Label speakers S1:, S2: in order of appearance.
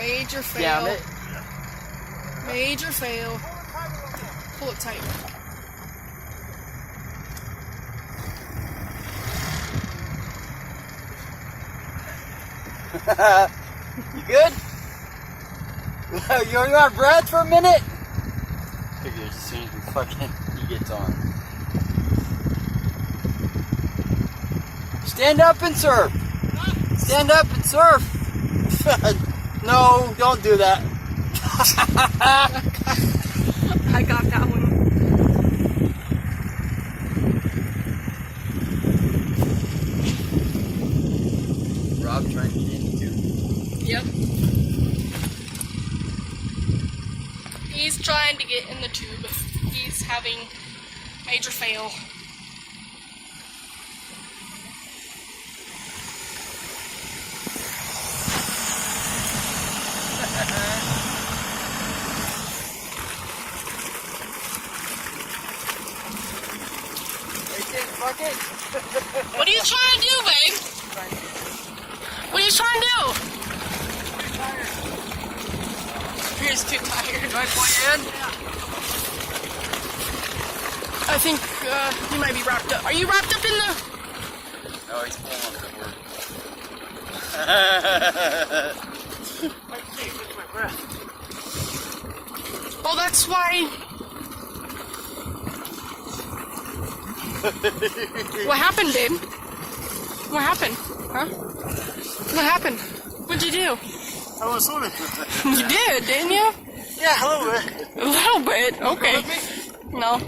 S1: Major fail.
S2: Damn it.
S1: Major fail. Pull it tight.
S2: You good? You're out of breath for a minute? Figures as soon as he gets on. Stand up and surf. Stand up and surf. No, don't do that.
S1: I got that one.
S2: Rob trying to get in too.
S1: Yep. He's trying to get in the tube. He's having major fail. What are you trying to do, babe? What are you trying to do? He's too tired.
S2: Can I point you in?
S1: I think he might be wrapped up. Are you wrapped up in the...
S2: No, he's pulling the word.
S1: Oh, that's why... What happened, babe? What happened? Huh? What happened? What'd you do?
S3: I was swimming.
S1: You did, didn't you?
S3: Yeah, a little bit.
S1: A little bit. Okay. No.